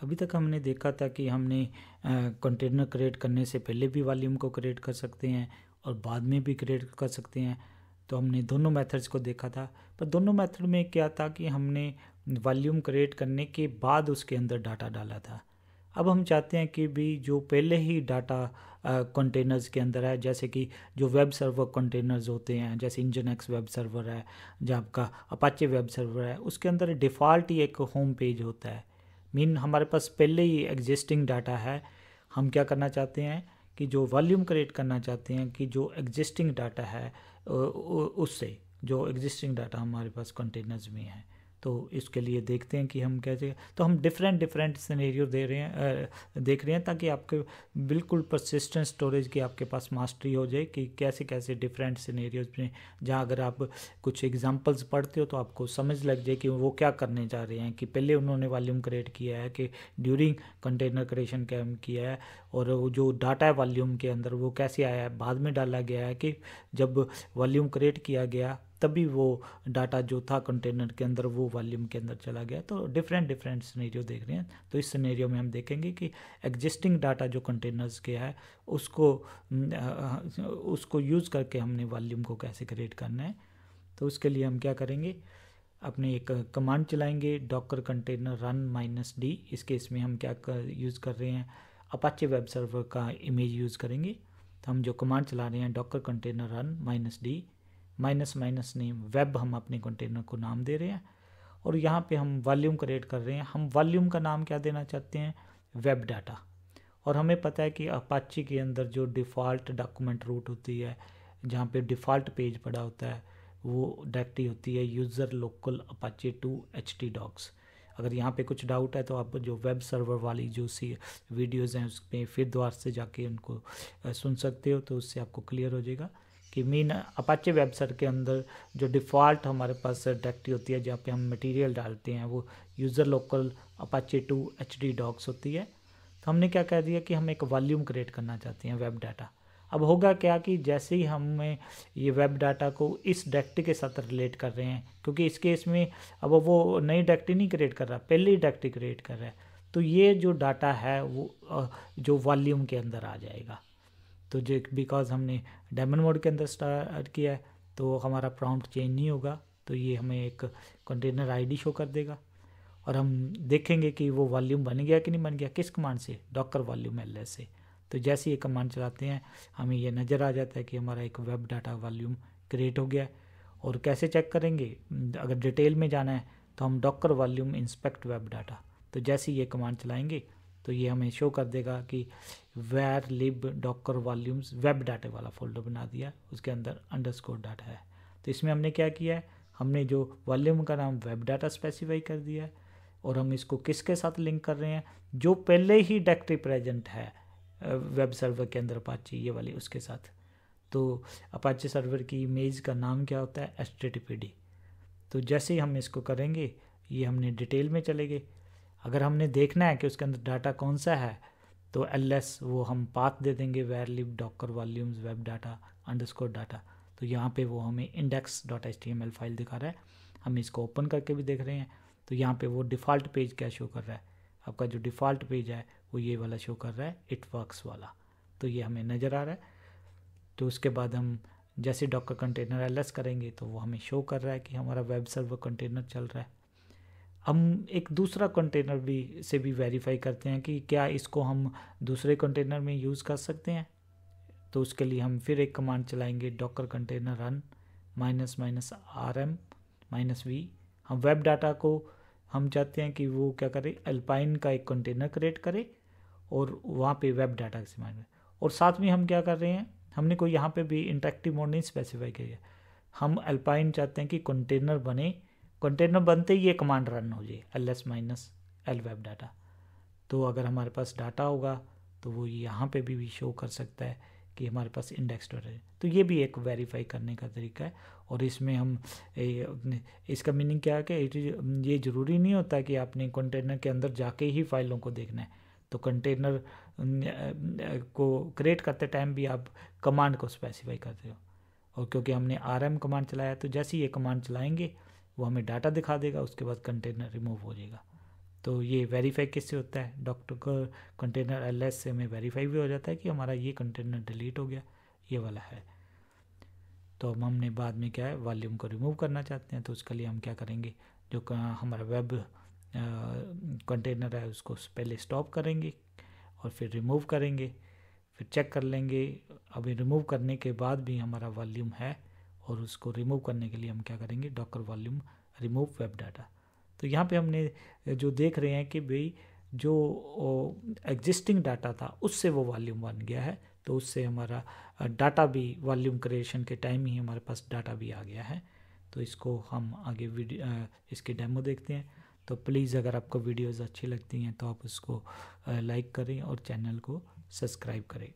अभी तक हमने देखा था कि हमने कंटेनर क्रिएट करने से पहले भी वॉल्यूम को क्रिएट कर सकते हैं और बाद में भी क्रिएट कर सकते हैं। तो हमने दोनों मेथड्स को देखा था, पर दोनों मेथड में क्या था कि हमने वॉल्यूम क्रिएट करने के बाद उसके अंदर डाटा डाला था। अब हम चाहते हैं कि भी जो पहले ही डाटा कंटेनर्स के अंदर है, जैसे कि जो वेब सर्वर कंटेनर्स होते हैं, जैसे इंजन वेब सर्वर है, जो आपका अपाचे वेब सर्वर है, उसके अंदर डिफ़ॉल्ट ही एक होम पेज होता है। मीन हमारे पास पहले ही एग्जिस्टिंग डाटा है। हम क्या करना चाहते हैं कि जो वॉल्यूम क्रिएट करना चाहते हैं कि जो एग्जिस्टिंग डाटा है उससे जो एग्जिस्टिंग डाटा हमारे पास कंटेनर्स में है। तो इसके लिए देखते हैं कि हम कैसे, तो हम डिफरेंट सिनेरियो दे रहे हैं देख रहे हैं ताकि आपके बिल्कुल परसिस्टेंट स्टोरेज की आपके पास मास्टरी हो जाए कि कैसे कैसे डिफरेंट सिनेरियोज में, जहाँ अगर आप कुछ एग्जांपल्स पढ़ते हो तो आपको समझ लग जाए कि वो क्या करने जा रहे हैं, कि पहले उन्होंने वॉल्यूम क्रिएट किया है कि ड्यूरिंग कंटेनर क्रिएशन किया है, और वो जो डाटा है वॉल्यूम के अंदर वो कैसे आया है, बाद में डाला गया है कि जब वॉल्यूम क्रिएट किया गया तभी वो डाटा जो था कंटेनर के अंदर वो वॉल्यूम के अंदर चला गया। तो डिफरेंट सिनेरियो देख रहे हैं। तो इस सिनेरियो में हम देखेंगे कि एग्जिस्टिंग डाटा जो कंटेनर्स के है उसको यूज़ करके हमने वॉल्यूम को कैसे क्रिएट करना है। तो उसके लिए हम क्या करेंगे, अपने एक कमांड चलाएंगे डॉकर कंटेनर रन -d। इस केस में हम क्या यूज़ कर रहे हैं, अपाचे वेब सर्वर का इमेज यूज़ करेंगे। तो हम जो कमांड चला रहे हैं Docker container run -d minus name web, हम अपने कंटेनर को नाम दे रहे हैं, और यहाँ पे हम वॉल्यूम क्रिएट कर रहे हैं। हम वॉल्यूम का नाम क्या देना चाहते हैं, वेब डाटा। और हमें पता है कि अपाची के अंदर जो डिफ़ॉल्ट डॉक्यूमेंट रूट होती है, जहाँ पे डिफ़ॉल्ट पेज पड़ा होता है, वो डायरेक्टरी होती है यूज़र लोकल अपाचे 2 htdocs। अगर यहाँ पे कुछ डाउट है तो आप जो वेब सर्वर वाली जो सी वीडियोज़ हैं उस पर फिर दोबारा से जाके उनको सुन सकते हो, तो उससे आपको क्लियर हो जाएगा कि मीन अपाचे वेब सर्वर के अंदर जो डिफ़ॉल्ट हमारे पास डायरेक्टरी होती है जहाँ पे हम मटेरियल डालते हैं वो यूज़र लोकल अपाचे 2 htdocs होती है। तो हमने क्या कह दिया कि हम एक वॉल्यूम क्रिएट करना चाहते हैं वेब डाटा। अब होगा क्या कि जैसे ही हमें ये वेब डाटा को इस डायरेक्टरी के साथ रिलेट कर रहे हैं, क्योंकि इस केस में अब वो नई डायरेक्टरी नहीं क्रिएट कर रहा, पहले ही डायरेक्टरी क्रिएट कर रहा है, तो ये जो डाटा है वो जो वॉल्यूम के अंदर आ जाएगा। तो जो बिकॉज हमने डायमंड मोड के अंदर स्टार्ट किया है तो हमारा प्रॉम्प्ट चेंज नहीं होगा, तो ये हमें एक कंटेनर आईडी शो कर देगा, और हम देखेंगे कि वो वॉल्यूम बन गया कि नहीं बन गया। किस कमांड से, डॉकर वॉल्यूम ls से। तो जैसे ये कमांड चलाते हैं हमें ये नज़र आ जाता है कि हमारा एक वेब डाटा वॉल्यूम क्रिएट हो गया। और कैसे चेक करेंगे, अगर डिटेल में जाना है तो हम Docker volume inspect web data, तो जैसे ये कमांड चलाएंगे तो ये हमें शो कर देगा कि var lib docker volumes web data वाला फोल्डर बना दिया, उसके अंदर अंडरस्कोर डाटा है। तो इसमें हमने क्या किया है, हमने जो वॉल्यूम का नाम वेब डाटा स्पेसिफाई कर दिया है, और हम इसको किसके साथ लिंक कर रहे हैं, जो पहले ही डायरेक्टरी प्रेजेंट है वेब सर्वर के अंदर अपाचे ये वाली उसके साथ। तो अपाचे सर्वर की इमेज का नाम क्या होता है, httpd। तो जैसे ही हम इसको करेंगे ये हमने डिटेल में चले गए। अगर हमने देखना है कि उसके अंदर डाटा कौन सा है तो ls वो हम पाथ दे देंगे var lib docker volumes web data underscore data. तो यहाँ पे वो हमें index.html फाइल दिखा रहा है, हम इसको ओपन करके भी देख रहे हैं। तो यहाँ पे वो डिफ़ॉल्ट पेज क्या शो कर रहा है, आपका जो डिफ़ॉल्ट पेज है वो ये वाला शो कर रहा है, इट वर्क्स वाला। तो ये हमें नज़र आ रहा है। तो उसके बाद हम जैसे डॉकर कंटेनर ls करेंगे तो वो हमें शो कर रहा है कि हमारा वेब सर्वर कंटेनर चल रहा है। हम एक दूसरा कंटेनर से भी वेरीफाई करते हैं कि क्या इसको हम दूसरे कंटेनर में यूज़ कर सकते हैं। तो उसके लिए हम फिर एक कमांड चलाएंगे Docker container run -rm -v। हम वेब डाटा को हम चाहते हैं कि वो क्या करे, अल्पाइन का एक कंटेनर क्रिएट करे और वहाँ पे वेब डाटा से मांगे। और साथ में हम क्या कर रहे हैं, हमने कोई यहाँ पे भी इंटरेक्टिव मोड नहीं स्पेसिफाई किया, हम अल्पाइन चाहते हैं कि कंटेनर बने, कंटेनर बनते ही ये कमांड रन हो जाए ls-l वेब डाटा। तो अगर हमारे पास डाटा होगा तो वो यहाँ पे भी शो कर सकता है कि हमारे पास इंडेक्स डॉट है। तो ये भी एक वेरीफाई करने का तरीका है। और इसमें हम इसका मीनिंग क्या है कि ये ज़रूरी नहीं होता कि आपने कंटेनर के अंदर जाके ही फाइलों को देखना है। तो कंटेनर को क्रिएट करते टाइम भी आप कमांड को स्पेसिफाई करते हो, और क्योंकि हमने rm कमांड चलाया तो जैसे ही ये कमांड चलाएंगे वो हमें डाटा दिखा देगा, उसके बाद कंटेनर रिमूव हो जाएगा। तो ये वेरीफाई किससे होता है, डॉक्टर का कंटेनर ls से हमें वेरीफाई भी हो जाता है कि हमारा ये कंटेनर डिलीट हो गया, ये वाला है। तो अब हमने बाद में क्या है, वॉल्यूम को रिमूव करना चाहते हैं, तो उसके लिए हम क्या करेंगे, जो हमारा वेब कंटेनर है उसको पहले स्टॉप करेंगे और फिर रिमूव करेंगे, फिर चेक कर लेंगे। अभी रिमूव करने के बाद भी हमारा वॉल्यूम है, और उसको रिमूव करने के लिए हम क्या करेंगे, Docker volume remove web data. तो यहाँ पे हमने जो देख रहे हैं कि भाई जो एग्जिस्टिंग डाटा था उससे वो वॉल्यूम बन गया है, तो उससे हमारा डाटा भी वॉल्यूम क्रिएशन के टाइम ही हमारे पास डाटा भी आ गया है। तो इसको हम आगे इसकी डेमो देखते हैं। तो प्लीज़ अगर आपको वीडियोज़ अच्छी लगती हैं तो आप उसको लाइक करें और चैनल को सब्सक्राइब करें।